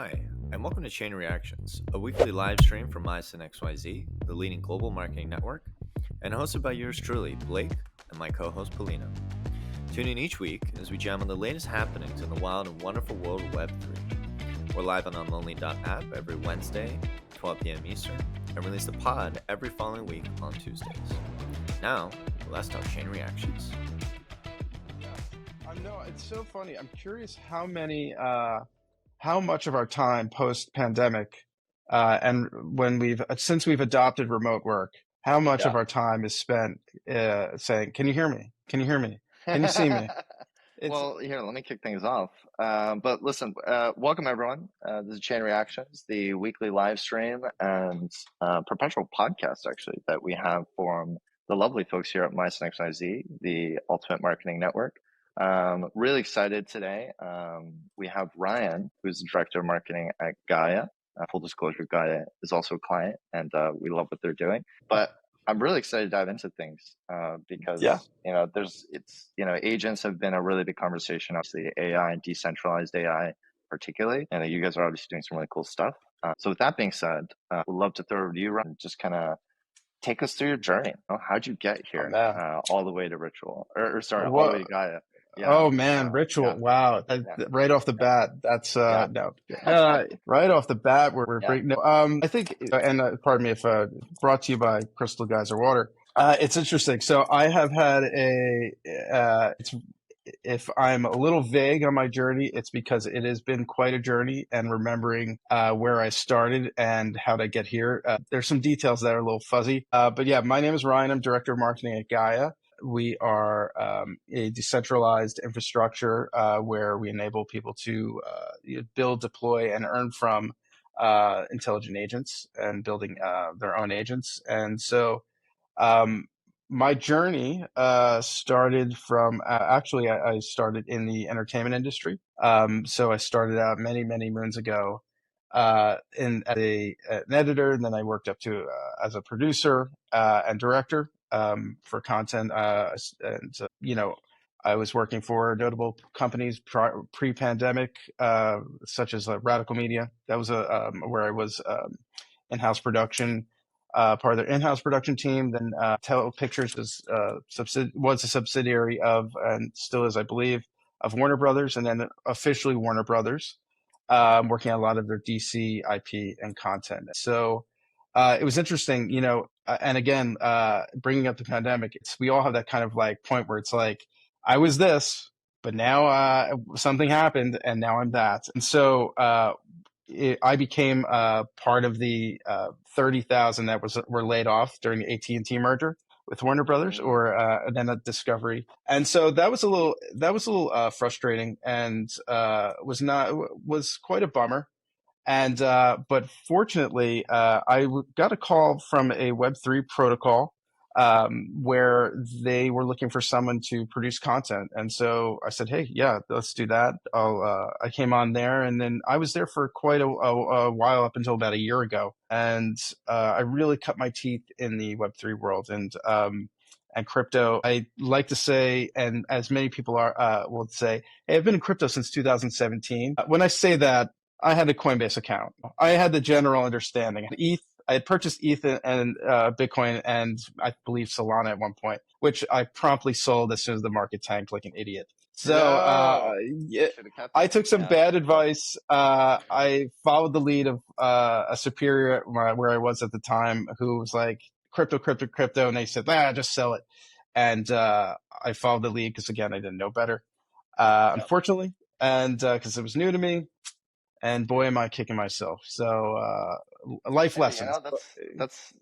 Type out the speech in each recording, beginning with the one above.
Hi, and welcome to Chain Reactions, a weekly live stream from XYZ, the leading global marketing network, and hosted by yours truly, Blake, and my co-host, Polina. Tune in each week as we jam on the latest happenings in the wild and wonderful world of Web3. We're live on Unlonely.app every Wednesday, 12 p.m. Eastern, and release the pod every following week on Tuesdays. Now, let's talk Chain Reactions. No, it's so funny. I'm curious how much of our time post-pandemic, and since we've adopted remote work, how much of our time is spent saying, "Can you hear me? Can you hear me? Can you see me?" Well, here, let me kick things off. But listen, welcome everyone. This is Chain Reactions, the weekly live stream and perpetual podcast, actually, that we have from the lovely folks here at XYZ, the Ultimate Marketing Network. Really excited today. We have Ryan, who's the Director of Marketing at Gaia. Full disclosure, Gaia is also a client, and we love what they're doing. But I'm really excited to dive into things because agents have been a really big conversation. Obviously, AI and decentralized AI, particularly, and you guys are obviously doing some really cool stuff. So with that being said, we'd love to throw it over to you, Ryan. Just kind of take us through your journey. How'd you get here all the way to Ritual, all the way to Gaia? Yeah. Oh man, Ritual! Yeah. Wow, right off the bat, that's right off the bat, we're bringing. I think, and pardon me if brought to you by Crystal Geyser Water. It's interesting. So I have had if I'm a little vague on my journey, it's because it has been quite a journey, and remembering where I started and how to get here. There's some details that are a little fuzzy, but yeah, my name is Ryan. I'm Director of Marketing at Gaia. We are a decentralized infrastructure where we enable people to build, deploy, and earn from intelligent agents and building their own agents. And so my journey started from actually I started in the entertainment industry. So I started out many moons ago as an editor, and then I worked up to as a producer and director. For content, I was working for notable companies pre-pandemic, such as Radical Media. That was where I was in-house production, part of their in-house production team. Then Tell Pictures was a subsidiary of, and still is, I believe, of Warner Brothers, and then officially Warner Brothers, working on a lot of their DC IP and content. So it was interesting, and again, bringing up the pandemic, we all have that kind of like point where it's like, I was this, but now something happened and now I'm that. And so I became part of the 30,000 that were laid off during the AT&T merger with Warner Brothers, or then at Discovery. And so that was a little frustrating, and was quite a bummer. And but fortunately, I got a call from a Web3 protocol where they were looking for someone to produce content. And so I said, hey, yeah, let's do that. I came on there, and then I was there for quite a while, up until about a year ago. And I really cut my teeth in the Web3 world and crypto. I like to say, and as many people will say, hey, I've been in crypto since 2017. When I say that, I had a Coinbase account. I had the general understanding. I had purchased ETH and Bitcoin, and I believe Solana at one point, which I promptly sold as soon as the market tanked like an idiot. So I took some bad advice. I followed the lead of a superior where I was at the time, who was like, crypto, and they said, just sell it. And I followed the lead because, again, I didn't know better, unfortunately, and because it was new to me. And boy, am I kicking myself. So life lessons. That's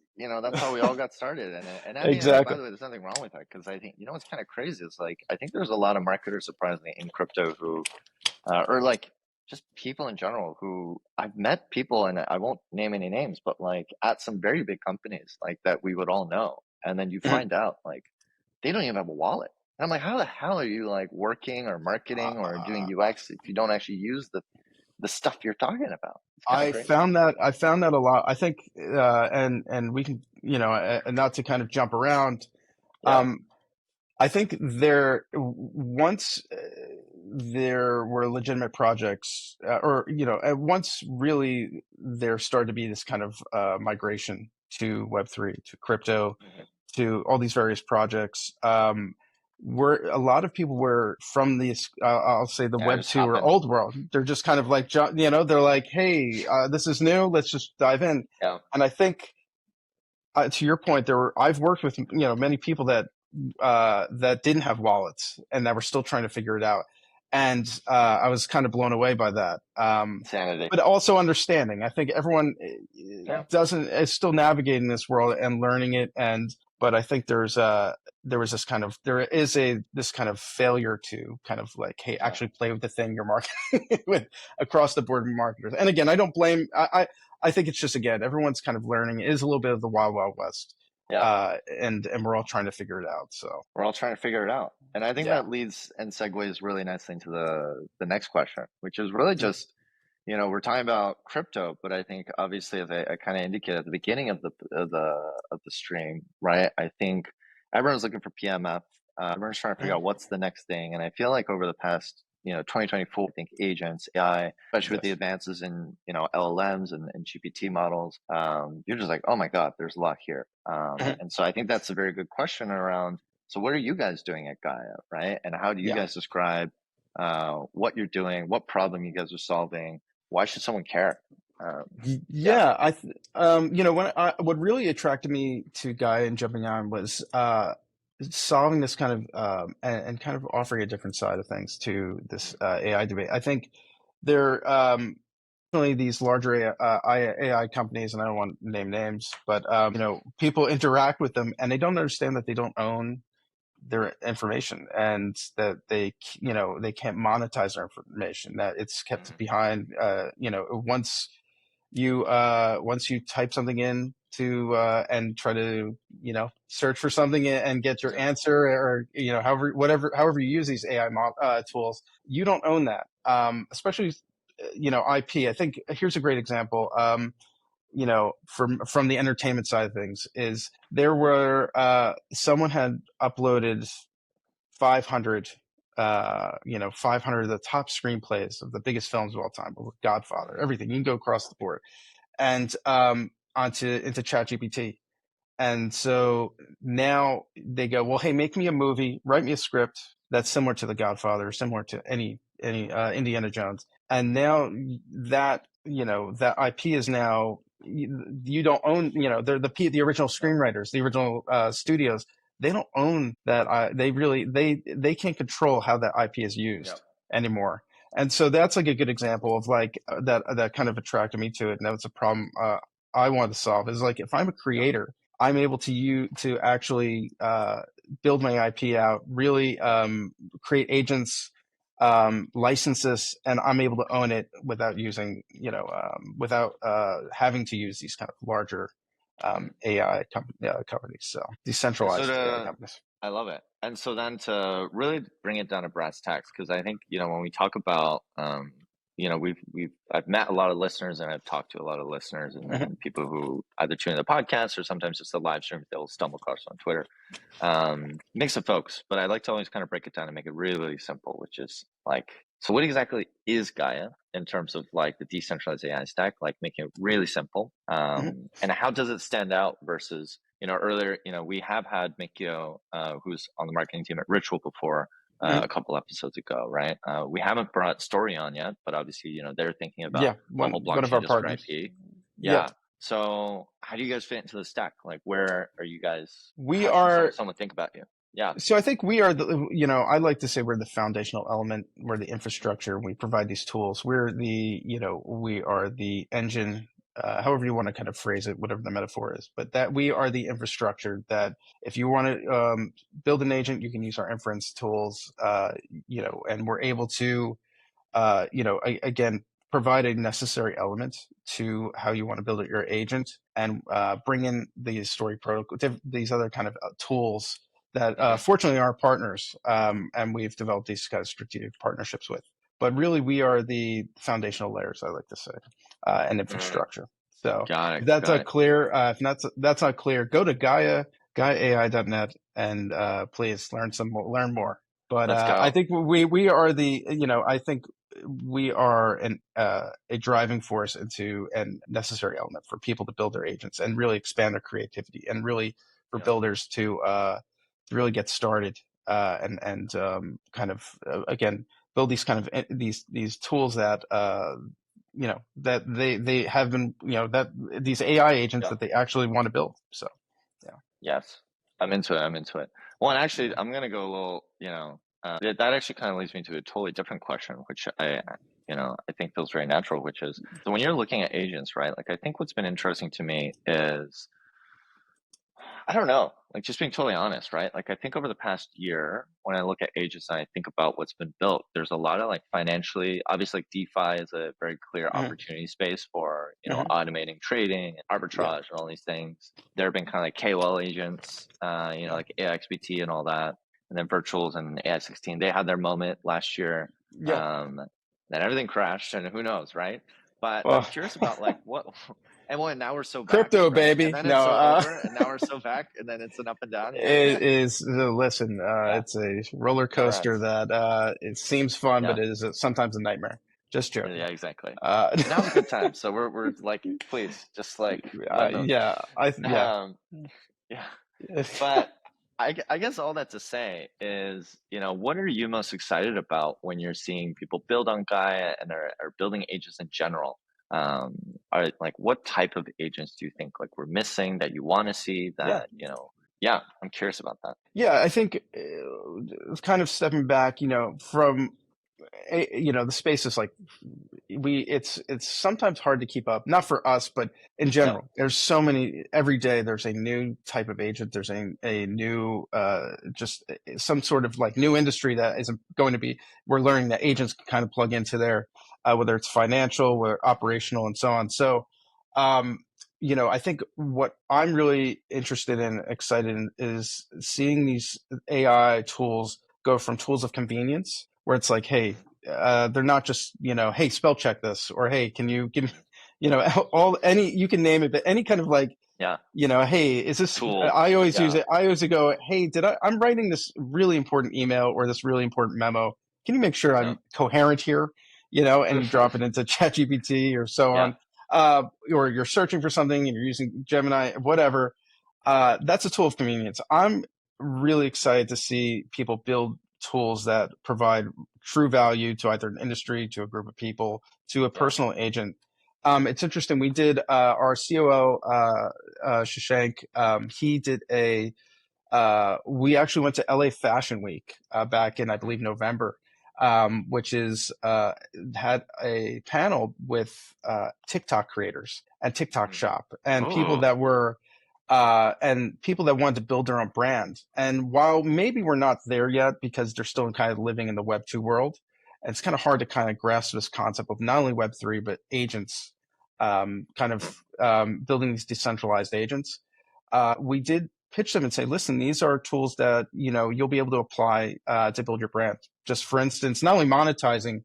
how we all got started. And I mean, exactly. By the way, there's nothing wrong with that, because I think, what's kind of crazy is, like, I think there's a lot of marketers, surprisingly, in crypto who, or like just people in general, who I've met people, and I won't name any names, but like at some very big companies, like, that we would all know. And then you find out, like, they don't even have a wallet. And I'm like, how the hell are you, like, working or marketing or doing UX if you don't actually use the stuff you're talking about? I found that a lot. I think, and we can, not to kind of jump around. I think once there were legitimate projects, or once really there started to be this kind of migration to Web3, to crypto, to all these various projects. Where a lot of people were from this, I'll say the Web2 or old world. They're just kind of like, they're like, hey, this is new. Let's just dive in. Yeah. And I think, to your point, I've worked with many people that didn't have wallets and that were still trying to figure it out. And I was kind of blown away by that. Insanity. But also understanding. I think everyone is still navigating this world and learning it. But I think there is this kind of failure to kind of like, hey, actually play with the thing you're marketing with across the board marketers. And again, I don't blame. I think it's just, again, everyone's kind of learning. It is a little bit of the wild, wild west. Yeah. And we're all trying to figure it out. So we're all trying to figure it out. And I think that leads and segues really nicely into the next question, which is really just, we're talking about crypto, but I think obviously, as I kind of indicated at the beginning of the stream, right? I think everyone's looking for PMF. Everyone's trying to figure out what's the next thing. And I feel like over the past 2024, I think agents, AI, especially with the advances in, LLMs and GPT models, you're just like, oh my God, there's a lot here. And so I think that's a very good question around, so what are you guys doing at Gaia, right? And how do you guys describe what you're doing, what problem you guys are solving? Why should someone care? What really attracted me to Gaia and jumping on was solving this kind of and kind of offering a different side of things to this AI debate. I think there definitely these larger AI companies, and I don't want to name names, but people interact with them and they don't understand that they don't own their information and that they can't monetize their information, that it's kept behind. Once you type something in to and try to search for something and get your answer, or however you use these AI tools, you don't own that. Especially IP. I think here's a great example. From the entertainment side of things, is there were someone had uploaded 500 500 of the top screenplays of the biggest films of all time, Godfather, everything. You can go across the board and into ChatGPT. And so now they go, well, hey, make me a movie, write me a script that's similar to The Godfather, similar to any Indiana Jones. And now that that IP is now, you don't own, they're the original screenwriters, the original studios. They don't own that. They can't control how that IP is used anymore. And so that's like a good example of like that kind of attracted me to it. And that's a problem I wanted to solve, is like, if I'm a creator, I'm able to actually build my IP out, really create agents, licenses, and I'm able to own it without using, without having to use these kind of larger AI companies. So decentralized AI companies. I love it. And so then to really bring it down to brass tacks, because I think, when we talk about, I've met a lot of listeners and I've talked to a lot of listeners and people who either tune in the podcast or sometimes it's the live stream they'll stumble across on Twitter. Mix of folks, but I like to always kind of break it down and make it really, really simple, which is like, so what exactly is Gaia in terms of like the decentralized AI stack, like making it really simple? And how does it stand out versus, earlier, we have had Mikio, who's on the marketing team at Ritual before, a couple episodes ago, right? We haven't brought Story on yet, but obviously, they're thinking about one of our partners. IP. Yeah. So how do you guys fit into the stack? Like, where are you guys? We are. Someone think about you. Yeah. So I think we are I like to say we're the foundational element. We're the infrastructure. We provide these tools. We are the engine, however you want to kind of phrase it, whatever the metaphor is, but that we are the infrastructure that if you want to build an agent, you can use our inference tools, and we're able to, again, provide a necessary element to how you want to build your agent, and bring in these story protocol, these other kind of tools that fortunately are partners, and we've developed these kind of strategic partnerships with. But really, we are the foundational layers, I like to say, and infrastructure. So if that's not clear, if that's not clear, go to GaiaAI.net and please learn more. But Let's go. I think we are the, I think we are a driving force into and necessary element for people to build their agents and really expand their creativity, and really for builders to really get started and kind of again build these kind of these tools that that they have been, that these AI agents that they actually want to build. So yes, I'm into it. Well, and actually, I'm gonna go a little, that actually kind of leads me to a totally different question, which I think feels very natural, which is, so when you're looking at agents, right? Like, I think what's been interesting to me is, I don't know, like, just being totally honest, right? Like, I think over the past year, when I look at agents and I think about what's been built, there's a lot of like financially, obviously, like DeFi is a very clear opportunity space for, automating trading and arbitrage and all these things. There have been kind of like KOL agents, like AXBT and all that. And then virtuals and AI16, they had their moment last year. Then everything crashed, and who knows, right? But I'm curious about like what. And now we're so back, crypto, right? baby. And then it's so over, and now we're so back, and then it's an up and down. It is. Listen, it's a roller coaster that it seems fun, but it is sometimes a nightmare. Just joking. Yeah, exactly. Now's a good time, so we're like, please, just like, yeah. But I guess all that to say is, what are you most excited about when you're seeing people build on Gaia and are building agents in general? Are like, what type of agents do you think like we're missing that you want to see that, I'm curious about that. Yeah, I think kind of stepping back, from, the space is like, it's sometimes hard to keep up, not for us, but in general. There's so many, every day there's a new type of agent. There's a new, just some sort of like new industry that is going to be, we're learning that agents can kind of plug into there, whether it's financial or operational and so on. So, I think what I'm really interested in, excited in, is seeing these AI tools go from tools of convenience, where it's like, hey, they're not just, hey, spell check this, or hey, can you give me, you can name it, but any kind of like, hey, is this tool? I always use it. I always go, hey, I'm writing this really important email or this really important memo. Can you make sure I'm coherent here? And you drop it into ChatGPT or so on. Or you're searching for something and you're using Gemini, whatever. That's a tool of convenience. I'm really excited to see people build tools that provide true value to either an industry, to a group of people, to a personal agent. It's interesting. We did our COO, Shashank. He did we actually went to LA Fashion Week back in, I believe, November, which is had a panel with TikTok creators and TikTok shop and people that were people that wanted to build their own brand. And while maybe we're not there yet because they're still kind of living in the Web2 world, and it's kind of hard to kind of grasp this concept of not only Web3 but agents, building these decentralized agents. We did pitch them and say, listen, these are tools that you'll be able to apply to build your brand. Just for instance, not only monetizing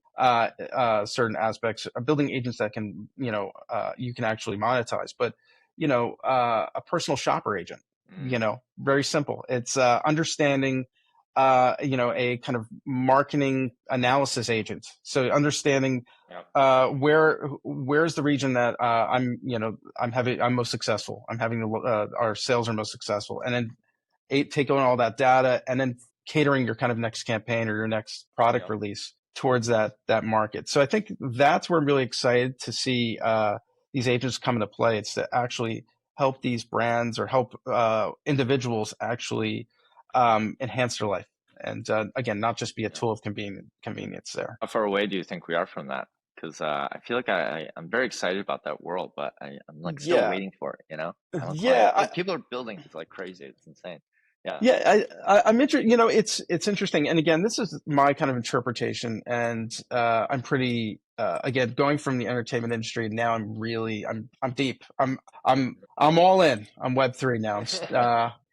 certain aspects, building agents that can you can actually monetize, but a personal shopper agent. Very simple. It's understanding a kind of marketing analysis agent. So understanding where's the region that I'm most successful. I'm having our sales are most successful, and then take on all that data and then catering your kind of next campaign or your next product release towards that market. So I think that's where I'm really excited to see these agents come into play. It's to actually help these brands or help individuals actually enhance their life. And again, not just be a tool of convenience there. How far away do you think we are from that? Because I feel like I'm very excited about that world, but I'm like still waiting for it, people are building it like crazy. It's insane. I'm interested. It's interesting. And again, this is my kind of interpretation, and I'm pretty again going from the entertainment industry. Now I'm deep. I'm all in. I'm Web3 now.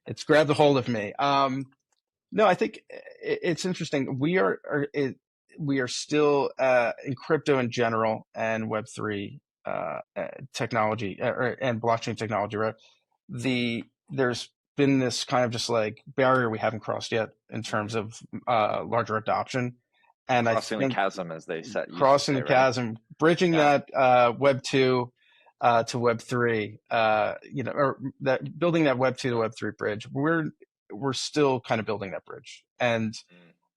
It's grabbed a hold of me. No, I think it's interesting. We are still in crypto in general and Web3 technology and blockchain technology. Right? There's been this kind of just like barrier we haven't crossed yet in terms of larger adoption. And Crossing I think the chasm, as they used to crossing say, the right? chasm, bridging Yeah. that Web2 to Web3, or that building that Web2 to Web3 bridge. We're still kind of building that bridge, and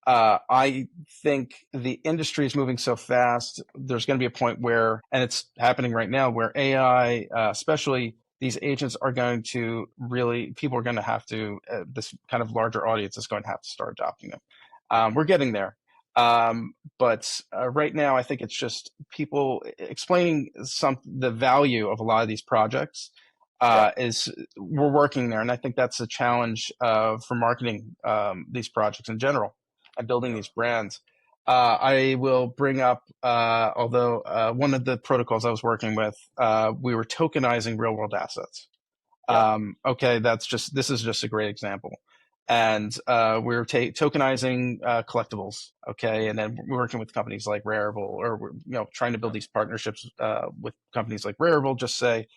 I think the industry is moving so fast. There's going to be a point where, and it's happening right now, where AI, especially these agents, are going to really, people are going to have to, this kind of larger audience is going to have to start adopting them. We're getting there. But right now, I think it's just people explaining the value of a lot of these projects. Is we're working there, and I think that's a challenge for marketing these projects in general and building these brands. I will bring up, although one of the protocols I was working with, we were tokenizing real world assets. Okay, this is just a great example. And we were tokenizing collectibles. Okay, and then we're working with companies like Rarible, or trying to build these partnerships with companies like Rarible. Just say.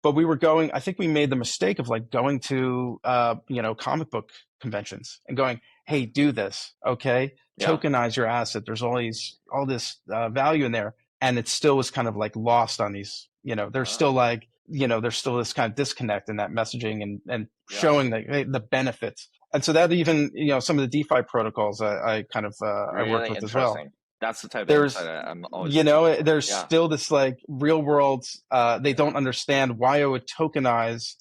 But we were going, I think we made the mistake of like going to, comic book conventions and going, hey, do this. Okay. Tokenize your asset. There's all this value in there. And it still was kind of like lost on these, there's still like, there's still this kind of disconnect in that messaging and showing the benefits. And so that even, some of the DeFi protocols I kind of, I worked with as well. That's the type of insight I'm always there's still this like real world, they don't understand why I would tokenize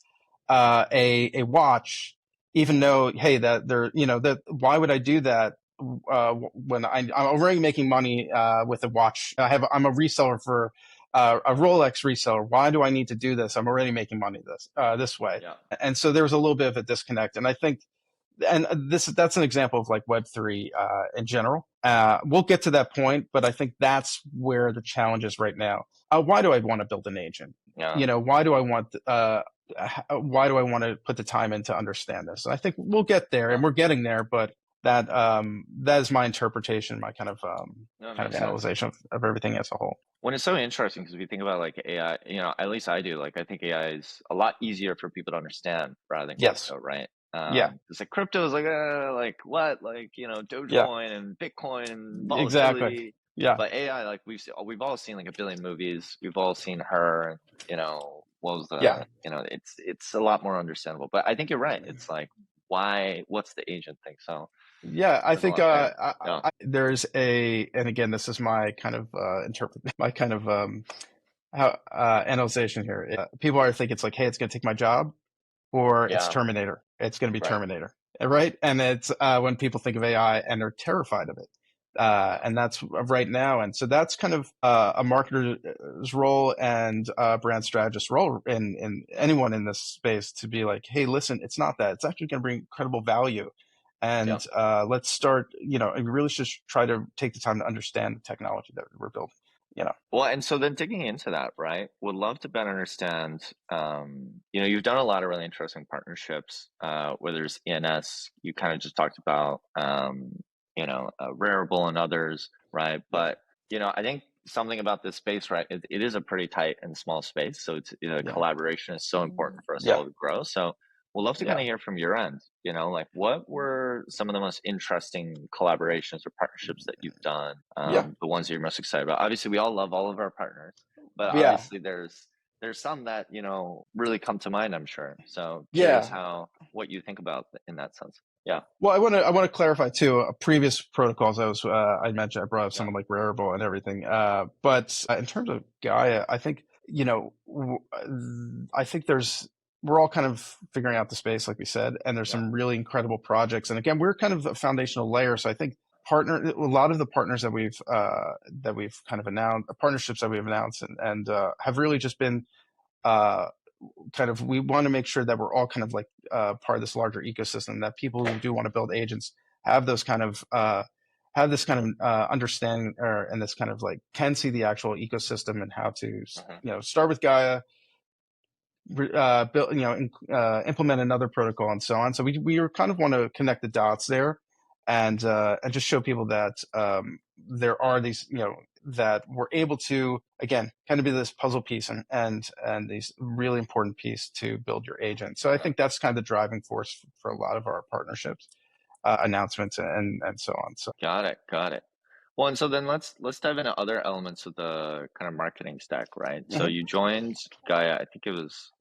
a watch, even though, hey, that they're, that why would I do that when I'm already making money with a watch? I'm a reseller for a Rolex reseller. Why do I need to do this? I'm already making money this way. And so there was a little bit of a disconnect. And I think, and that's an example of like Web3 in general. We'll get to that point, but I think that's where the challenge is right now. Why do I want to build an agent? Why do I want to put the time in to understand this? And I think we'll get there, and we're getting there. But that is my interpretation, my kind of analysis of everything as a whole. When it's so interesting, because if you think about like AI, at least I do. Like I think AI is a lot easier for people to understand rather than crypto, right? It's like crypto is like what, like Dogecoin and Bitcoin and volatility. Exactly. But AI, like we've all seen like a billion movies. We've all seen Her. What was the it's a lot more understandable. But I think you're right. It's like what's the agent thing? So I think there's and again, this is my kind of analyzation here. People are thinking it's like, hey, it's going to take my job, or it's Terminator. It's going to be Terminator, right? And it's when people think of AI and they're terrified of it. And that's right now. And so that's kind of a marketer's role and a brand strategist's role in anyone in this space to be like, hey, listen, it's not that. It's actually going to bring incredible value. And let's start, we really should try to take the time to understand the technology that we're building. Well, and so then digging into that, right? Would love to better understand, you've done a lot of really interesting partnerships, where there's ENS, you kind of just talked about, Rarible and others, right? But, I think something about this space, right? It is a pretty tight and small space. So it's, collaboration is so important for us all to grow. So we'd love to kind of hear from your end, like what were some of the most interesting collaborations or partnerships that you've done? The ones that you're most excited about. Obviously, we all love all of our partners, but obviously there's some that, really come to mind, I'm sure. So curious what you think about in that sense. Yeah. Well, I want to clarify too. Previous protocols I mentioned, I brought up someone like Rarible and everything. But in terms of Gaia, I think we're all kind of figuring out the space, like we said, and there's some really incredible projects. And again, we're kind of a foundational layer. So I think a lot of the partners that we've kind of announced, partnerships that we've announced, and have really just been we want to make sure that we're all kind of like part of this larger ecosystem, that people who do want to build agents have those kind of understanding, and this kind of like can see the actual ecosystem and how to start with Gaia, build, implement another protocol and so on. So we kind of want to connect the dots there, and just show people that there are these, that we're able to, again, kind of be this puzzle piece and these really important piece to build your agent. So I think that's kind of the driving force for a lot of our partnerships, announcements, and so on. So Got it. Well, and so then let's dive into other elements of the kind of marketing stack, right? So you joined Gaia, I think it was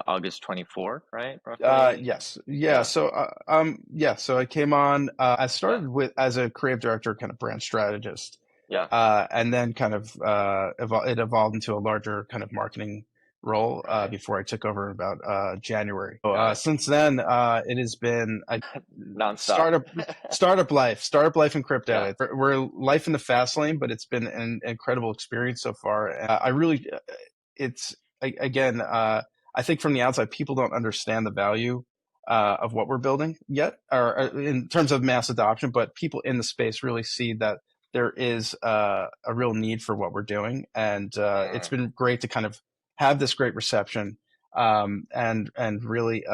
August 24, right? Roughly. yes, Yeah. so I came on. I started with as a creative director, kind of brand strategist. Yeah. And then kind of it evolved into a larger kind of marketing role before I took over in about January. So, since then, it has been a nonstop startup life in crypto. We're life in the fast lane, but it's been an incredible experience so far. I really, again, I think from the outside, people don't understand the value of what we're building yet, or in terms of mass adoption, but people in the space really see that there is a real need for what we're doing. And it's been great to kind of have this great reception and really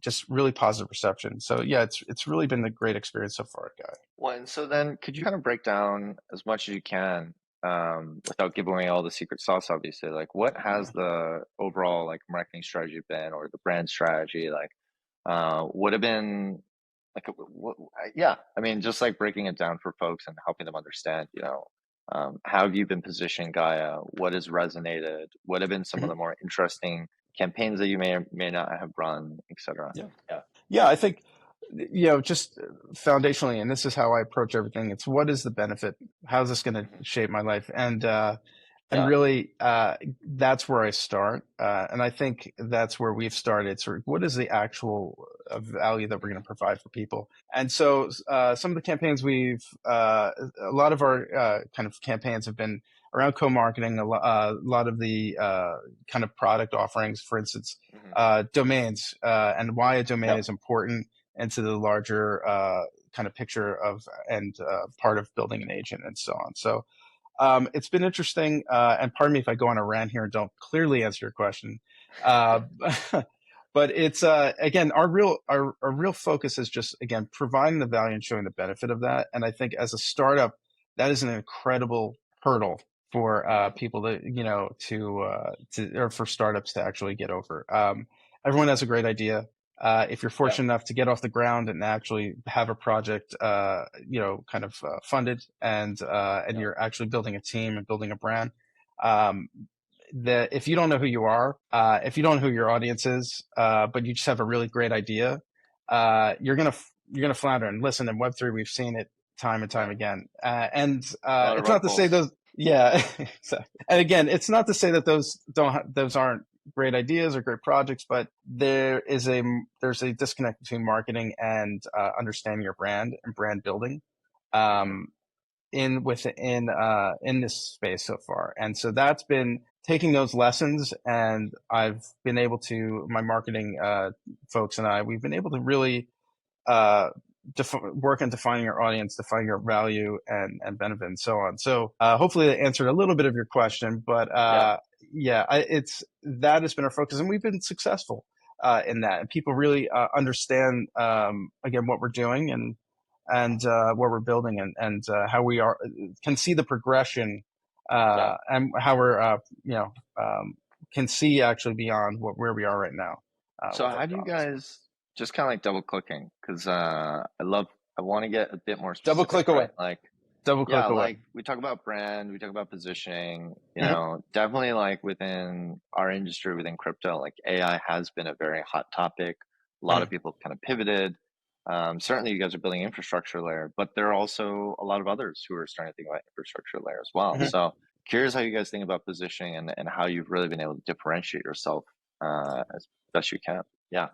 just really positive reception. So yeah, it's really been a great experience so far, Guy. Well, and so then could you kind of break down as much as you can without giving away all the secret sauce, obviously, like what has the overall like marketing strategy been, or the brand strategy, like would have been like yeah, I mean, just like breaking it down for folks and helping them understand, how have you been positioning Gaia, what has resonated, what have been some of the more interesting campaigns that you may or may not have run, etc. Yeah, I think just foundationally, and this is how I approach everything, it's what is the benefit, how's this going to shape my life, and really that's where I start, and I think that's where we've started. Sort of what is the actual value that we're going to provide for people. And so some of the campaigns a lot of our kind of campaigns have been around co-marketing, a lot of the kind of product offerings, for instance, domains, and why a domain is important into the larger kind of picture of and part of building an agent and so on. So it's been interesting, and pardon me if I go on a rant here and don't clearly answer your question. But it's again, our real focus is just, again, providing the value and showing the benefit of that. And I think as a startup, that is an incredible hurdle for people or for startups to actually get over. Everyone has a great idea. If you're fortunate enough to get off the ground and actually have a project, kind of funded, and you're actually building a team and building a brand, if you don't know who you are, if you don't know who your audience is, but you just have a really great idea, you're gonna flounder. And listen, in Web3, we've seen it time and time again. And it's not to say those, exactly. And again, it's not to say that those aren't great ideas or great projects, but there's a disconnect between marketing and understanding your brand and brand building in this space so far. And so that's been taking those lessons, and I've been able to, my marketing folks and we've been able to really work on defining your audience, defining your value and benefit, and so on. So hopefully that answered a little bit of your question, but that has been our focus, and we've been successful in that. And people really understand again what we're doing and what we're building, and how we can see the progression and how we're can see actually beyond where we are right now. So how do you guys, just kind of like double clicking, because I want to get a bit more specific. Double click away. Like double click away. Like we talk about brand, we talk about positioning, definitely like within our industry, within crypto, like AI has been a very hot topic. A lot of people have kind of pivoted. Certainly you guys are building infrastructure layer, but there are also a lot of others who are starting to think about infrastructure layer as well. So curious how you guys think about positioning and how you've really been able to differentiate yourself as best you can.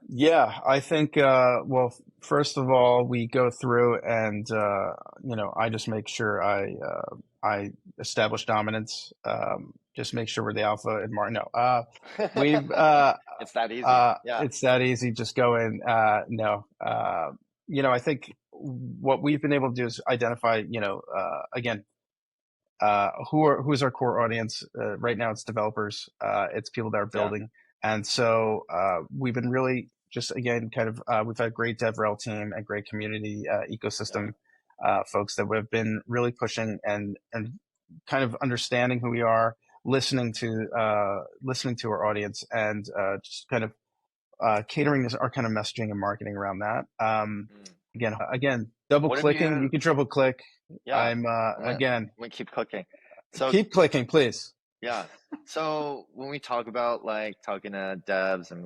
Yeah, I think, well, first of all, we go through and, I just make sure I establish dominance, just make sure we're the alpha and we've, it's that easy. It's that easy. Just go in. I think what we've been able to do is identify, again, who's our core audience. Right now it's developers, it's people that are building. And so we've been really just, again, kind of, we've had a great DevRel team and great community ecosystem folks that have been really pushing and kind of understanding who we are, listening to our audience, and just kind of catering our kind of messaging and marketing around that. Again, double clicking. You can triple click. Yeah. I'm again. We keep clicking. So keep clicking, please. Yeah. So when we talk about like talking to devs and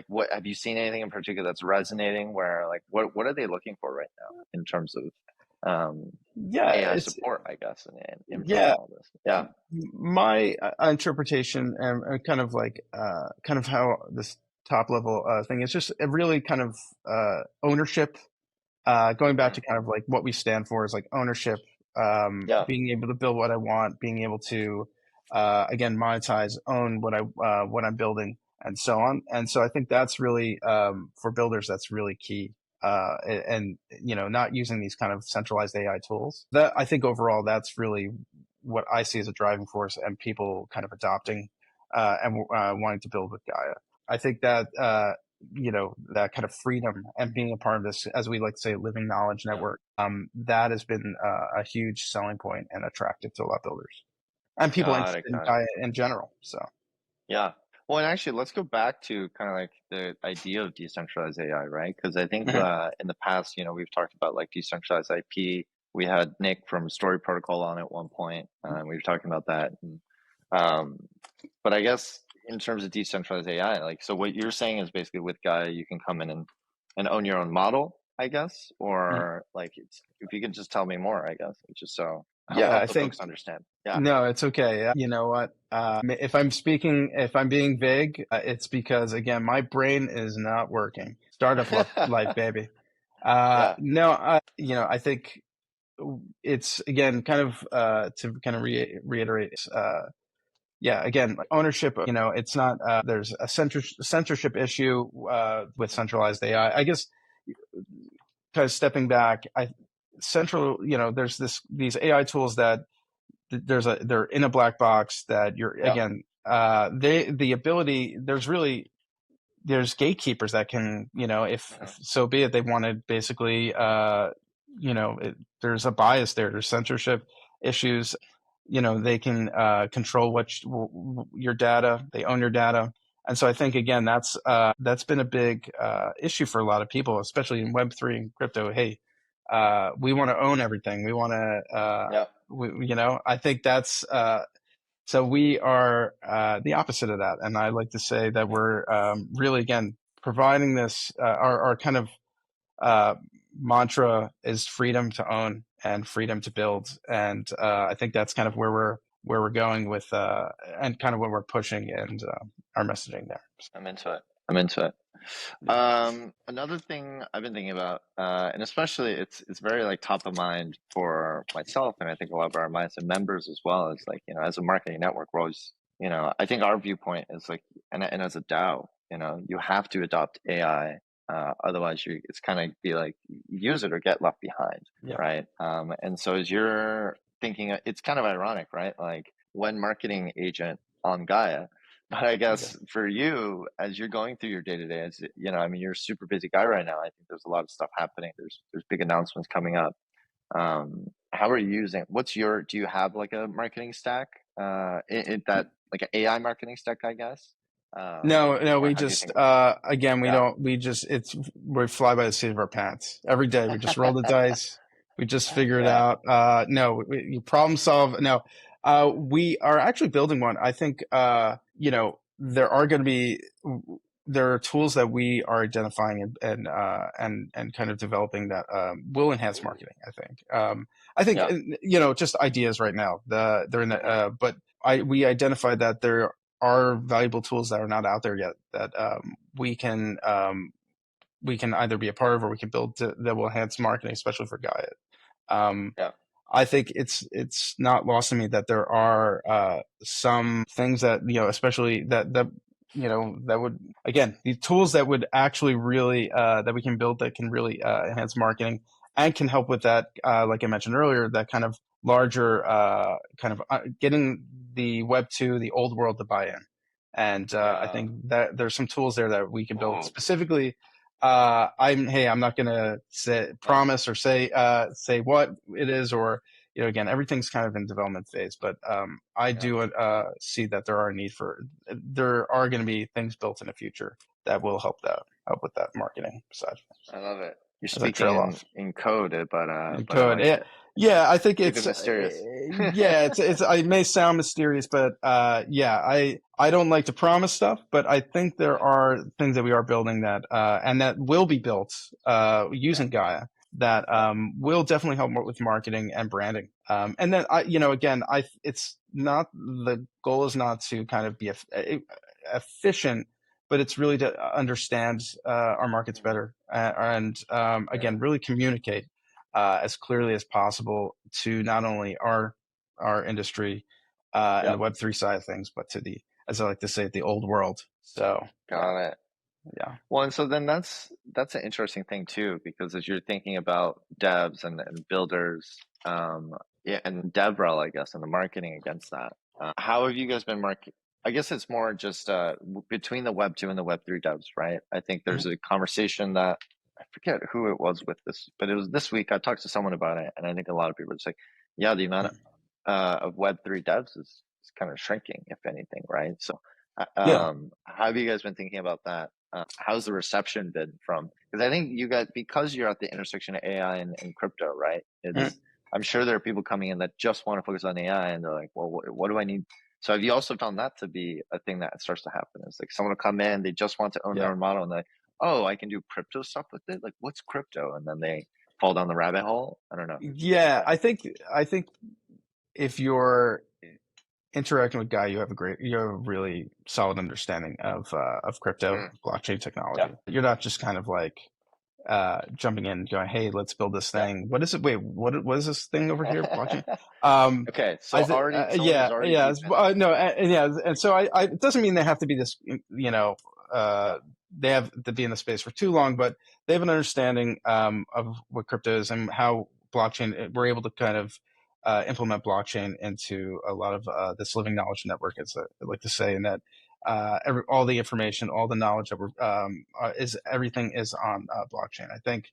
what have you seen anything in particular that's resonating? Where like what are they looking for right now in terms of AI support, I guess, and all this. Yeah. My interpretation and kind of like kind of how this top level thing is just a really kind of ownership. Going back to kind of like what we stand for is like ownership. Being able to build what I want, being able to again monetize, own what I'm building, and so on. And so I think that's really for builders, that's really key. And not using these kind of centralized AI tools. That I think overall that's really what I see as a driving force, and people kind of adopting and wanting to build with Gaia. I think that that kind of freedom and being a part of this, as we like to say, living knowledge network, that has been a huge selling point and attractive to a lot of builders and people interested in Gaia in general. So yeah. Well, and actually, let's go back to kind of like the idea of decentralized AI, right? Because I think in the past, we've talked about like decentralized IP. We had Nick from Story Protocol on at one point. We were talking about that. But I guess in terms of decentralized AI, like, so what you're saying is basically with Gaia, you can come in and own your own model, I guess, or like, if you could just tell me more, I guess, just so. I think folks understand. Yeah. No, it's okay. You know what? If I'm being vague, it's because again, my brain is not working. Startup life, baby. No, I think it's again kind of to kind of reiterate. Again, ownership. It's not. There's a censorship issue with centralized AI. I guess kind of stepping back, there's these AI tools that they're in a black box that you're again the ability there's gatekeepers that can if so be it they wanted basically there's a bias there's censorship issues, they can control your data, they own your data. And so I think again that's been a big issue for a lot of people, especially in Web3 and crypto. Hey, we want to own everything. We want to I think that's so we are the opposite of that. And I like to say that we're really, again, providing this, our kind of mantra is freedom to own and freedom to build. And I think that's kind of where we're going with and kind of what we're pushing and our messaging there. I'm into it. Another thing I've been thinking about, and especially it's very like top of mind for myself, and I think a lot of our mindset members as well, is like, as a marketing network, we're always, I think our viewpoint is like, and as a DAO, you have to adopt AI, otherwise it's kind of be like use it or get left behind, right? And so as you're thinking, it's kind of ironic, right? Like one marketing agent on Gaia. But I guess for you, as you're going through your day-to-day, as you're a super busy guy right now. I think there's a lot of stuff happening. There's big announcements coming up. How are you using? Do you have like a marketing stack? That like an AI marketing stack, I guess. No, we just again we fly by the seat of our pants every day. We just roll the dice. We just figure it out. No, you problem solve. No. We are actually building one. I think, there are tools that we are identifying and kind of developing that will enhance marketing. I think, just ideas right now. They're in the, but we identified that there are valuable tools that are not out there yet that we can either be a part of or we can build that will enhance marketing, especially for Gaia. I think it's not lost to me that there are some things that especially that would, again, these tools that would actually really that we can build that can really enhance marketing and can help with that, like I mentioned earlier, that kind of larger getting the Web2, the old world to buy in. And I think that there's some tools there that we can build specifically. I'm not going to promise or say what it is, or again, everything's kind of in development phase, but I do see that there are going to be things built in the future that will help with that marketing side. I love it. You're As I trail speaking off. in code, but In I code. like it. Yeah, I think Keep it's it mysterious. it may sound mysterious, but I don't like to promise stuff, but I think there are things that we are building that and that will be built using Gaia that will definitely help with marketing and branding. And then it's not, the goal is not to kind of be efficient, but it's really to understand our markets better and again, really communicate as clearly as possible to not only our industry and the Web3 side of things, but to as I like to say, the old world. So got it. Yeah. Well, and so then that's an interesting thing too, because as you're thinking about devs and builders, and DevRel, I guess, and the marketing against that, how have you guys been marketing? I guess it's more just between the Web2 and the Web3 devs, right? I think there's a conversation that I forget who it was with this, but it was this week. I talked to someone about it, and I think a lot of people are just like, yeah, the amount of Web3 devs is kind of shrinking, if anything, right? So, how have you guys been thinking about that? How's the reception been from? Because I think you guys, because you're at the intersection of AI and crypto, right? I'm sure there are people coming in that just want to focus on AI, and they're like, well, what do I need? So have you also found that to be a thing that starts to happen? It's like someone will come in, they just want to own their own model, and they're like, oh, I can do crypto stuff with it. Like, what's crypto? And then they fall down the rabbit hole. I don't know. Yeah, I think if you're interacting with Gaia, you have a really solid understanding of crypto, blockchain technology. You're not just kind of like jumping in, going, "Hey, let's build this thing." What is it? Wait, what is this thing over here? Blockchain. Okay, so already, no, and so it doesn't mean they have to be this, they have to be in the space for too long, but they have an understanding of what crypto is and how blockchain. We're able to kind of implement blockchain into a lot of this living knowledge network, as I like to say, and that all the information, all the knowledge that everything is on blockchain. I think,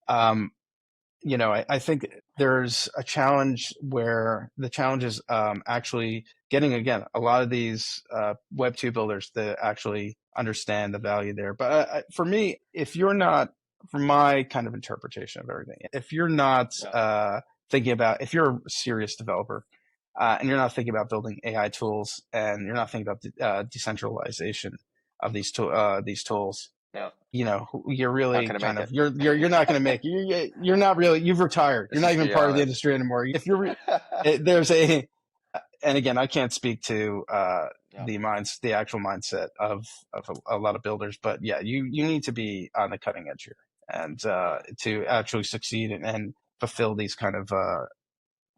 I think there's a challenge where the challenge is actually getting, again, a lot of these Web2 builders to actually understand the value there. But for me, if you're not, from my kind of interpretation of everything, if you're not thinking about, if you're a serious developer and you're not thinking about building AI tools and you're not thinking about decentralization of these tools, you're really kind of, you're not going to make it. You're not really, you've retired. You're not even part of the industry anymore. If you're, and again, I can't speak to the actual mindset of a lot of builders, but yeah, you need to be on the cutting edge here and to actually succeed and fulfill these kind of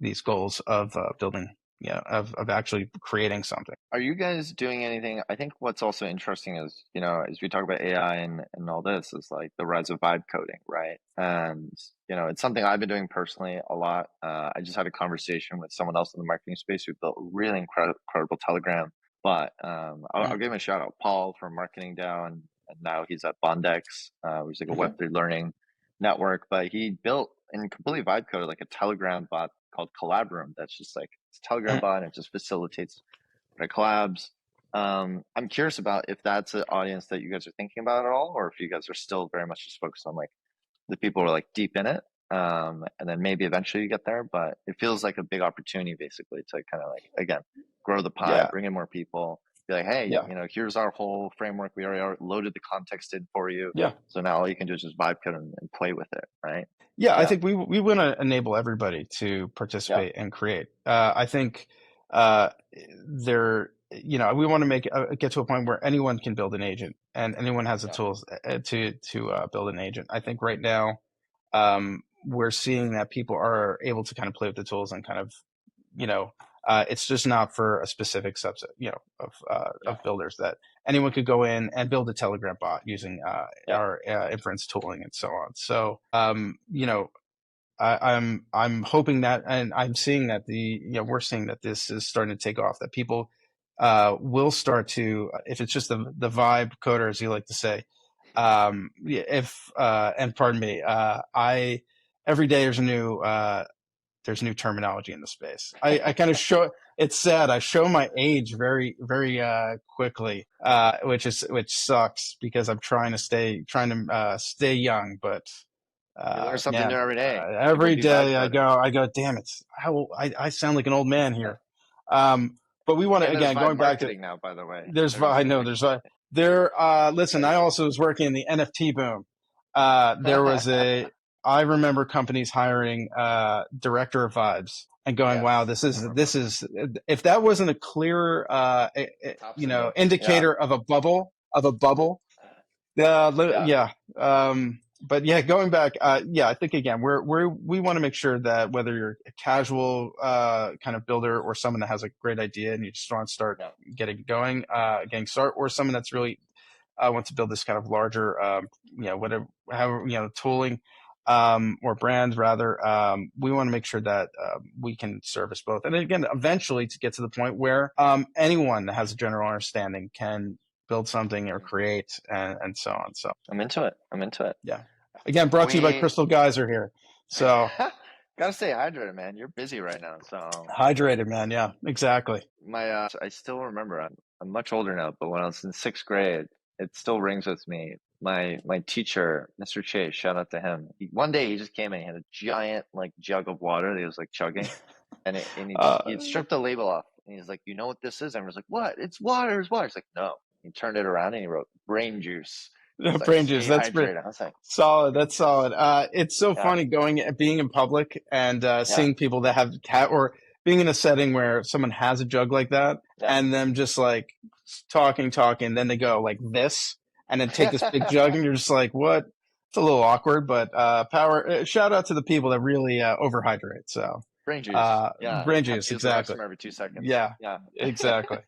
these goals of building, of actually creating something. Are you guys doing anything? I think what's also interesting is, as we talk about AI and all this, is like the rise of vibe coding, right? And it's something I've been doing personally a lot. I just had a conversation with someone else in the marketing space who built a really incredible Telegram. But I'll give him a shout out, Paul from Marketing DAO, and now he's at Bondex, which is like a Web3 learning network. But he built and completely vibe coded like a Telegram bot called Collabroom. That's just like, it's a Telegram bot, and it just facilitates collabs. I'm curious about if that's an audience that you guys are thinking about at all, or if you guys are still very much just focused on like the people who are like deep in it, and then maybe eventually you get there. But it feels like a big opportunity basically to kind of like, again, grow the pie, bring in more people, be like, hey, here's our whole framework. We already loaded the context in for you. So now all you can do is just vibe code and play with it, right? I think we want to enable everybody to participate and create. I think we want to get to a point where anyone can build an agent and anyone has the tools to build an agent. I think right now we're seeing that people are able to kind of play with the tools and kind of, it's just not for a specific subset, of builders, that anyone could go in and build a Telegram bot using our inference tooling and so on. So, I'm hoping that, and I'm seeing that we're seeing that this is starting to take off, that people will start to, if it's just the vibe coder, as you like to say, and pardon me, every day there's a new there's new terminology in the space. I kind of show, it's sad. I show my age very, very quickly, which sucks because I'm trying to stay young, but You learn something new every day. every day I go, damn it, I sound like an old man here. But we want to, again, going back to now, by the way. I know there's listen, I also was working in the NFT boom. There was I remember companies hiring director of vibes and going, wow, this is if that wasn't a clear indicator of a bubble. But yeah, going back, I think again, we want to make sure that whether you're a casual kind of builder or someone that has a great idea and you just want to start getting going, or someone that's really wants to build this kind of larger, tooling or brand rather, we want to make sure that we can service both. And again, eventually to get to the point where anyone that has a general understanding can build something or create and so on. So I'm into it. Yeah. Again, brought to you by Crystal Geyser here. So gotta stay hydrated, man. You're busy right now. So hydrated, man. Yeah, exactly. I still remember, I'm much older now, but when I was in 6th grade, it still rings with me. My teacher, Mr. Chase, shout out to him. One day he just came in, he had a giant jug of water that he was chugging, and he stripped the label off, and he's like, "You know what this is?" And I was like, "What? It's water. It's water." He's like, "No." He turned it around and he wrote brain juice. Brain juice. That's pretty solid. That's solid. It's so funny being in public and seeing people that have or being in a setting where someone has a jug like that and them just talking, then they go like this and then take this big jug and you're just like, what? It's a little awkward, but power. Shout out to the people that really overhydrate. So brain juice. Brain juice. Exactly. Every 2 seconds. Yeah. Exactly.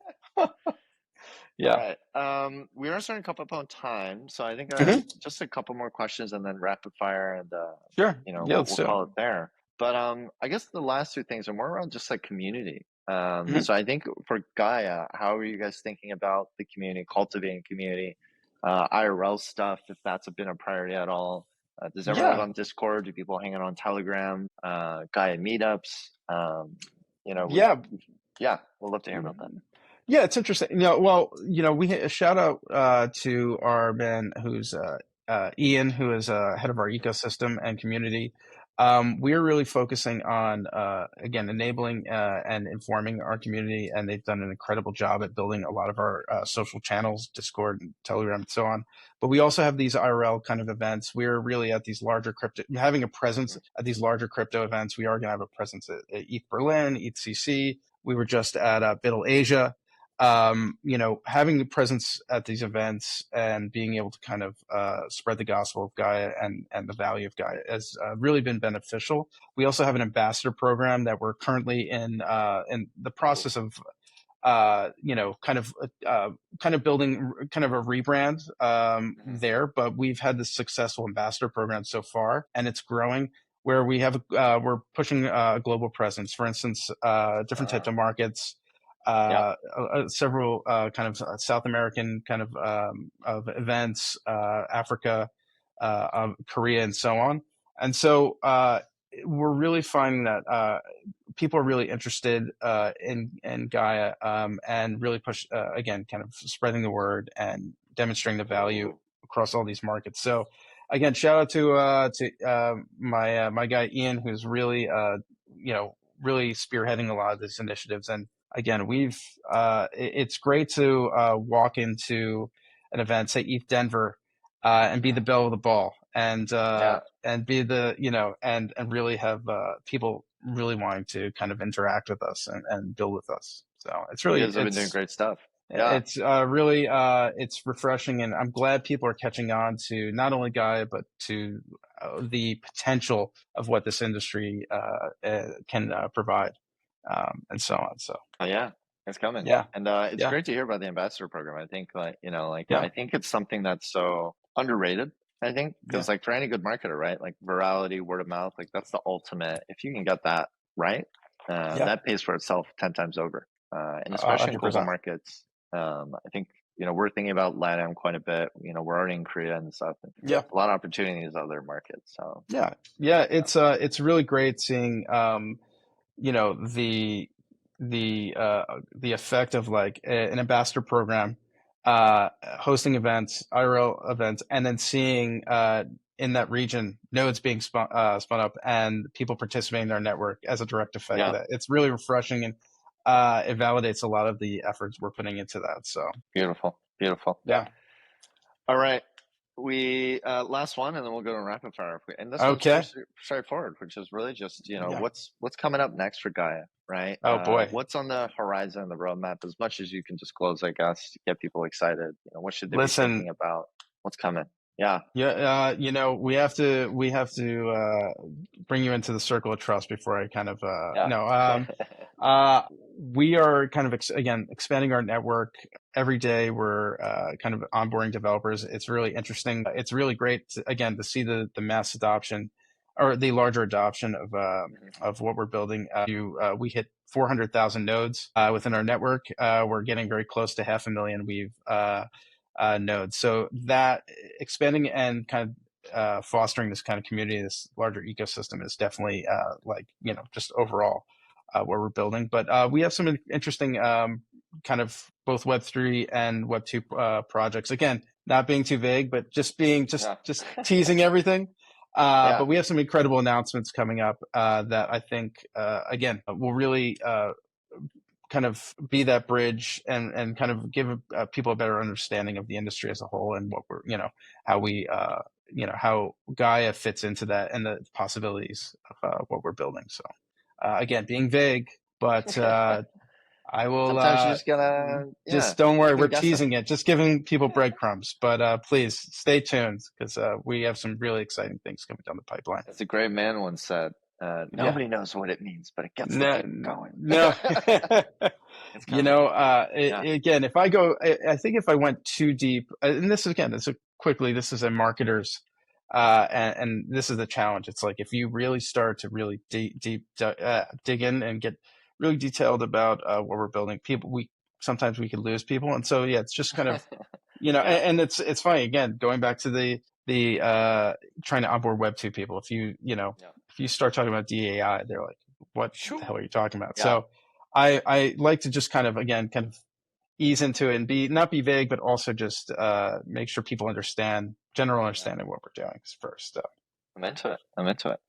Yeah. All right. We are starting to come up on time, so I think just a couple more questions and then rapid fire, and sure. We'll call it there. But I guess the last 2 things are more around just community. So I think for Gaia, how are you guys thinking about the community, cultivating community, IRL stuff, if that's been a priority at all? Does everyone live on Discord? Do people hang out on Telegram? Gaia meetups? We'd love to hear about that. Yeah, it's interesting. We a shout out to our man who's Ian, who is head of our ecosystem and community. We're really focusing on again enabling and informing our community, and they've done an incredible job at building a lot of our social channels, Discord, and Telegram, and so on. But we also have these IRL kind of events. We're really at these larger having a presence at these larger crypto events. We are going to have a presence at ETH Berlin, ETHCC. We were just at BITL Asia. Having the presence at these events and being able to kind of spread the gospel of Gaia and the value of Gaia has really been beneficial. We also have an ambassador program that we're currently in the process of, kind of building kind of a rebrand there. But we've had this successful ambassador program so far, and it's growing. Where we have we're pushing a global presence, for instance, different types of markets. Several kind of South American kind of events, Africa, Korea, and so on. And so we're really finding that people are really interested in Gaia and really push again, kind of spreading the word and demonstrating the value across all these markets. So again, shout out to my guy Ian, who's really really spearheading a lot of these initiatives. And again, it's great to walk into an event, say ETH Denver, and be the belle of the ball, and be the and really have people really wanting to kind of interact with us and build with us. So it's really, you guys have been doing great stuff. Yeah. It's really it's refreshing, and I'm glad people are catching on to not only Gaia but to the potential of what this industry can provide. And so on. So it's coming. Yeah. And it's great to hear about the ambassador program. I think I think it's something that's so underrated. I think because for any good marketer, right? Virality, word of mouth, that's the ultimate. If you can get that right, that pays for itself 10 times over. And especially in global markets, I think, we're thinking about LATAM quite a bit. We're already in Korea and stuff. And Yeah. a lot of opportunities in other markets. So Yeah. It's really great seeing, the effect of like an ambassador program, hosting events, IRL events, and then seeing in that region nodes being spun up and people participating in our network as a direct effect of that. It's really refreshing, and it validates a lot of the efforts we're putting into that. So beautiful. Yeah. All right. We last one, and then we'll go to rapid fire. And this one's Okay. pretty straightforward, which is really just Yeah. what's coming up next for Gaia, right? Oh boy. What's on the horizon, the roadmap, as much as you can disclose, I guess, to get people excited. What should they be thinking about? What's coming? Yeah. Yeah. We have to bring you into the circle of trust before I kind of we are kind of again expanding our network every day. We're kind of onboarding developers. It's really interesting. It's really great to see the mass adoption or the larger adoption of what we're building. We hit 400,000 nodes within our network. We're getting very close to 500,000 nodes. So that expanding and kind of fostering this kind of community, this larger ecosystem is definitely just overall what we're building. But we have some interesting kind of both Web3 and Web2 projects. Again, not being too vague, but just teasing everything. But we have some incredible announcements coming up that I think, again, will really kind of be that bridge and kind of give people a better understanding of the industry as a whole and what we're, how we, how Gaia fits into that and the possibilities of what we're building. So again, being vague, but I will. Sometimes you just gotta. Just don't worry, we're teasing it, just giving people breadcrumbs. But please stay tuned because we have some really exciting things coming down the pipeline. As a great man once said, nobody knows what it means, but it gets them going. No. Again, if I go, I think if I went too deep, and this is this is a marketer's, and this is the challenge. It's like if you really start to really dig in and get really detailed about what we're building, sometimes we could lose people, and so it's just kind of and it's funny again going back to the trying to onboard Web2 people. If you start talking about DAI, they're like, what the hell are you talking about? So I like to just kind of ease into it and not be vague, but also just make sure people general understanding what we're doing first. I'm into it.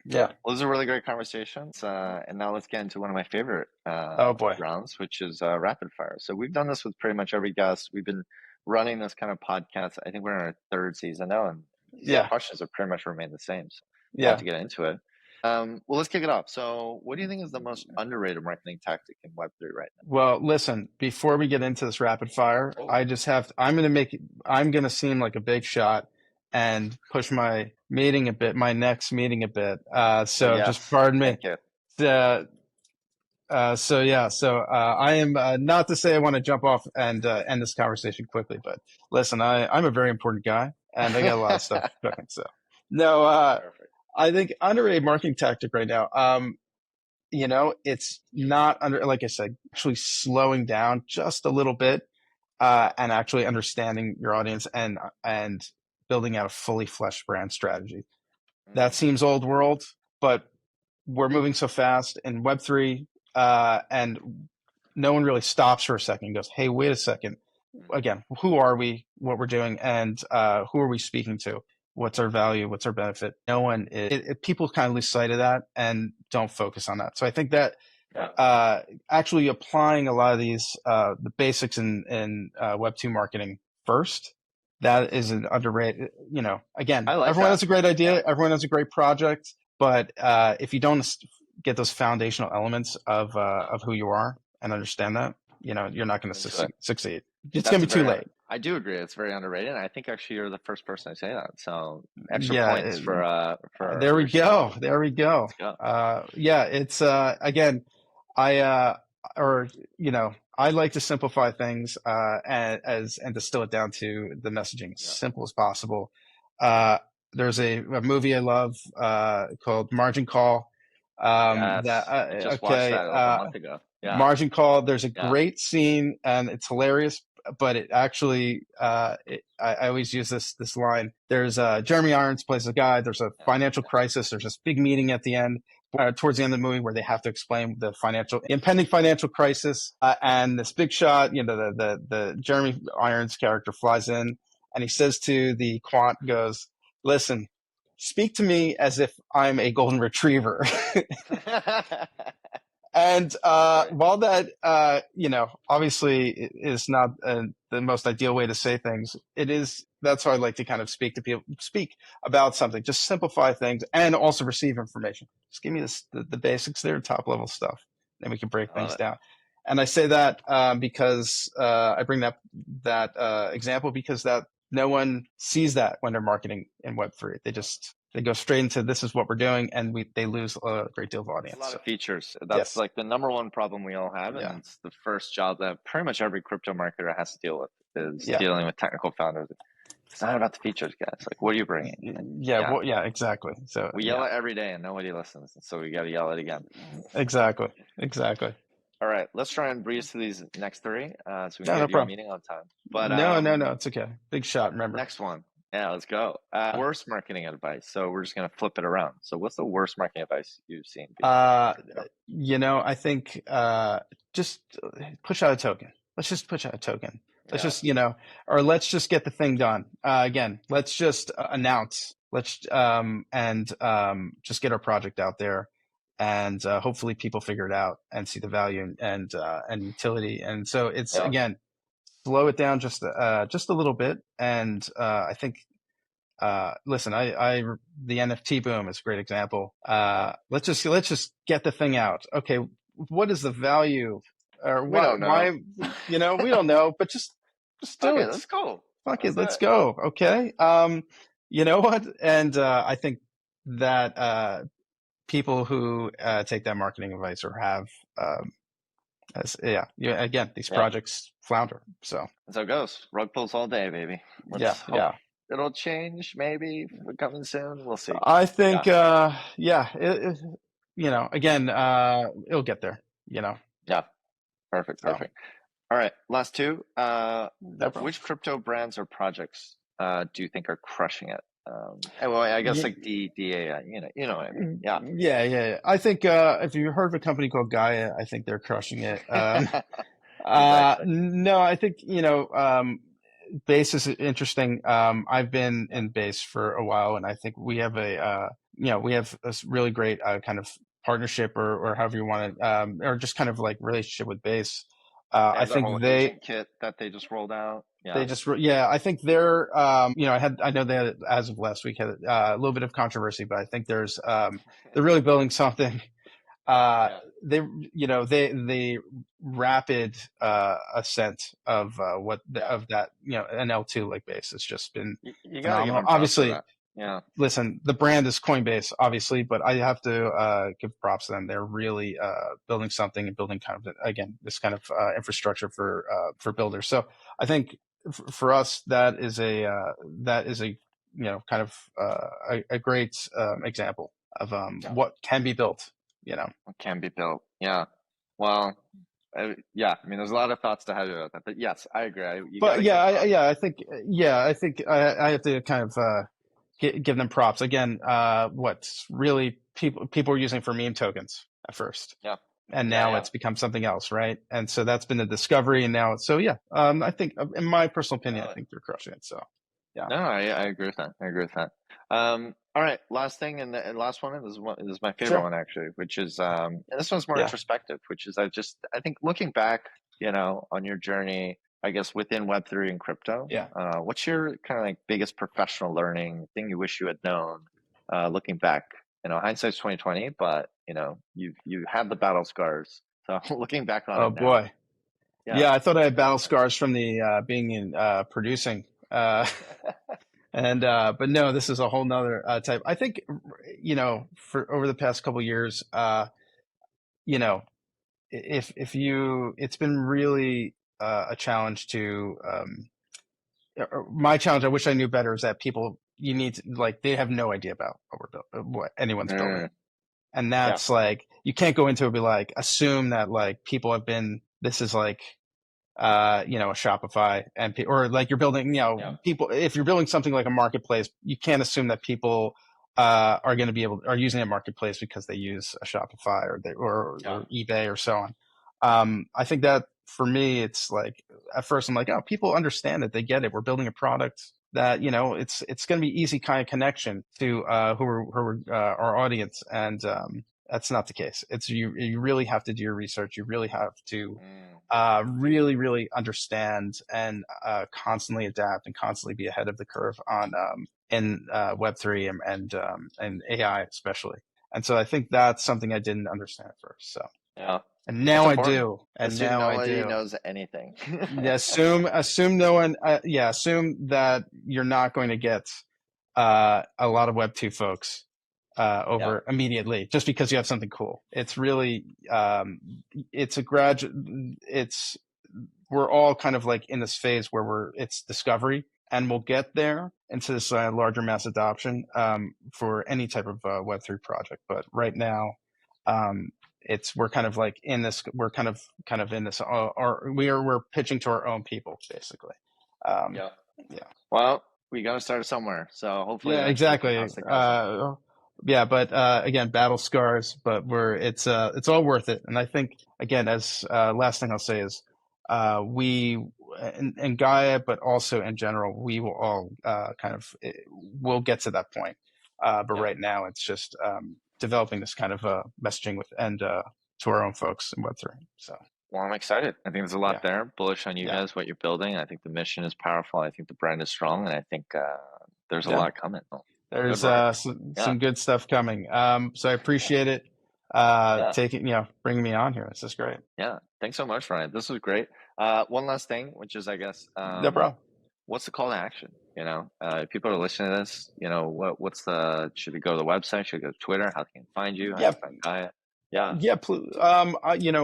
Yeah. Well, this is a really great conversation. And now let's get into one of my favorite rounds, which is rapid fire. So we've done this with pretty much every guest. We've been running this kind of podcast. I think we're in our third season now, and the questions have pretty much remained the same. So we'll have to get into it. Well, let's kick it off. So what do you think is the most underrated marketing tactic in Web3 right now? Well, listen, before we get into this rapid fire, I'm going to seem like a big shot and push my next meeting a bit. Just pardon me. Thank you. I am not to say I want to jump off and end this conversation quickly, but listen, I'm a very important guy and I got a lot of stuff cooking. So I think underrated marketing tactic right now. It's not like I said, actually slowing down just a little bit and actually understanding your audience and building out a fully fleshed brand strategy. That seems old world, but we're moving so fast in Web3, and no one really stops for a second and goes, hey, wait a second. Again, who are we, what we're doing, and who are we speaking to? What's our value? What's our benefit? No one people kind of lose sight of that and don't focus on that. So I think that actually applying a lot of these, the basics in Web2 marketing first, that is an underrated, again, everyone has a great idea. Everyone has a great project. But if you don't get those foundational elements of who you are and understand that, you're not going to succeed. It's going to be too late. I do agree. It's very underrated. And I think actually you're the first person to say that. So extra points for there we go. There we go. It's again, I like to simplify things and distill it down to the messaging as simple as possible. There's a movie I love called Margin Call. I just watched that a month ago. Margin Call. There's a great scene and it's hilarious. but it actually, I always use this line. There's Jeremy Irons plays a guy. There's a financial crisis. There's this big meeting at the end, towards the end of the movie, where they have to explain the impending financial crisis. And this big shot, the Jeremy Irons character flies in, and he says to the quant, goes, "Listen, speak to me as if I'm a golden retriever." And while that, obviously is not the most ideal way to say things, it is. That's how I like to kind of speak to people, speak about something, just simplify things, and also receive information. Just give me the basics there, top level stuff, then we can break things down. And I say that because I bring that example because that no one sees that when they're marketing in Web3. They go straight into this is what we're doing, and they lose a great deal of audience. A lot of features. That's like the number one problem we all have, and it's the first job that pretty much every crypto marketer has to deal with is dealing with technical founders. It's not about the features, guys. Like, what are you bringing? Exactly. So we yell it every day, and nobody listens, so we got to yell it again. Exactly. All right, let's try and breeze through these next three, so we can get your meeting on time. But no, it's okay. Big shot. Remember, next one. Yeah, let's go. Worst marketing advice. So we're just going to flip it around. So what's the worst marketing advice you've seen? I think just push out a token. Let's just push out a token. Let's just, or let's just get the thing done. Again, let's just announce. Let's just get our project out there, and hopefully people figure it out and see the value and utility. And so it's again, slow it down just a little bit. And I think, listen, the NFT boom is a great example. Let's just get the thing out. Okay, what is the value? Or we don't know. Why? We don't know. But just do it. Let's go. Fuck it. Let's go. Okay. You know what? And I think that people who take that marketing advice or have again, these projects flounder. So that's how it goes. Rug pulls all day, baby. It'll change maybe coming soon. We'll see. I think again, it'll get there. Yeah. Perfect. All right, last two. Which crypto brands or projects do you think are crushing it? I guess like DAI, you know what I mean. Yeah. I think if you heard of a company called Gaia, I think they're crushing it. No, I think Base is interesting. I've been in Base for a while, and I think we have a really great kind of partnership or however you want to, or just kind of like relationship with Base. I think kit that they just rolled out. I think they're, I know they as of last week had a little bit of controversy, but I think they're really building something. They rapid ascent of that an L2 like Base has just been phenomenal. Obviously, listen, the brand is Coinbase, obviously, but I have to give props to them. They're really building something and building kind of this kind of infrastructure for builders. So I think for us that is a kind of a great example of what can be built. What can be built. Yeah. Well, I mean, there's a lot of thoughts to have about that, but yes, I agree. I think I have to kind of give them props again. What's really people were using for meme tokens at first, and now it's become something else, right? And so that's been a discovery, and now I think, in my personal opinion, I think they're crushing it. So no, I agree with that. All right, last thing, and the last one is my favorite one actually, which is and this one's more introspective, which is I think looking back, on your journey, I guess within Web3 and crypto, what's your kind of like biggest professional learning thing you wish you had known, looking back? Hindsight's 2020, but you have the battle scars. So looking back on it now. Boy, I thought I had battle scars from the being in producing. But no, this is a whole nother type. I think, for over the past couple of years, it's been really a challenge to, my challenge, I wish I knew better, is that people, they have no idea about what anyone's building. And that's you can't go into it and be assume that people have been, this is a Shopify or like you're building, people, if you're building something like a marketplace, you can't assume that people are going to are using a marketplace because they use a Shopify or eBay or so on. I think that for me, it's like, at first I'm like, oh, people understand it. They get it. We're building a product that, it's going to be easy kind of connection to who are our audience. And that's not the case. It's you really have to do your research. You really have to really, really understand and constantly adapt and constantly be ahead of the curve on in Web3 and AI especially. And so I think that's something I didn't understand at first. So and now I do. And now nobody knows anything. Assume no one. Assume that you're not going to get a lot of Web2 folks over immediately just because you have something cool. It's really it's a graduate. We're all kind of like in this phase where it's discovery, and we'll get there into this larger mass adoption for any type of Web3 project. But right now, we're kind of like in this. We're kind of in this. We're pitching to our own people basically. Well, we got to start somewhere. So hopefully, exactly. But again, battle scars, but it's all worth it. And I think, again, as last thing I'll say is, we in Gaia, but also in general, we will all we'll get to that point. But right now, it's just developing this kind of messaging to our own folks in Web3. So. Well, I'm excited. I think there's a lot there. Bullish on you guys, what you're building. I think the mission is powerful. I think the brand is strong, and I think there's a lot coming. There's some good stuff coming. So I appreciate it. Bringing me on here. This is great. Yeah. Thanks so much, Ryan. This was great. One last thing, which is, I guess, no problem. What's the call to action? If people are listening to this, should they go to the website? Should they go to Twitter? How can they find you? How can they find Gaia?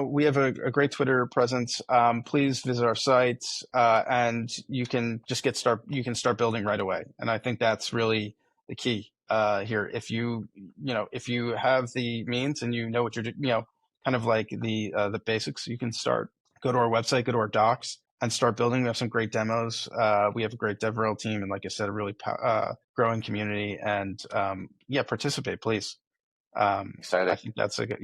We have a great Twitter presence. Please visit our site, and you can just you can start building right away. And I think that's really the key here. If you have the means and you know what you're kind of like the basics, you can start. Go to our website, go to our docs, and start building. We have some great demos. We have a great DevRel team, and like I said, a really growing community. And participate, please. Excited. I think that's a good,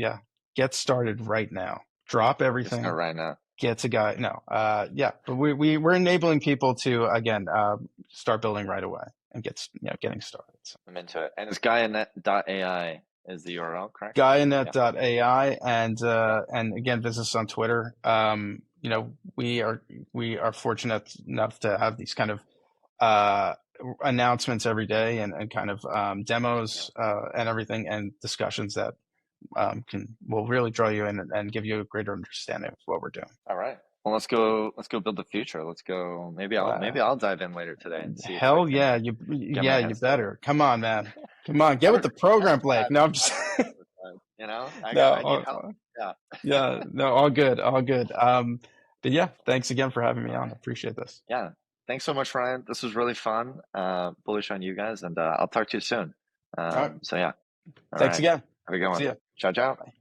get started right now. Drop everything. Get right now. Get to Gaia. No. But we're enabling people to, again, start building right away and getting started. So. I'm into it. And it's GaiaNet.ai is the URL, correct? GaiaNet.ai. And again, visit us on Twitter. We are fortunate enough to have these kind of announcements every day and kind of demos and everything and discussions that will really draw you in and give you a greater understanding of what we're doing. All right. Well, let's go build the future. Let's go. Maybe I'll dive in later today and see. Hell yeah, you better. Come on, man. Come on, get with the program, Blake. No, I'm just. I need help. Yeah. No, all good. But yeah, thanks again for having me on. I appreciate this. Yeah. Thanks so much, Ryan. This was really fun. Bullish on you guys, and I'll talk to you soon. So yeah. Thanks again. Have a good one. See ya. Ciao, ciao. Bye.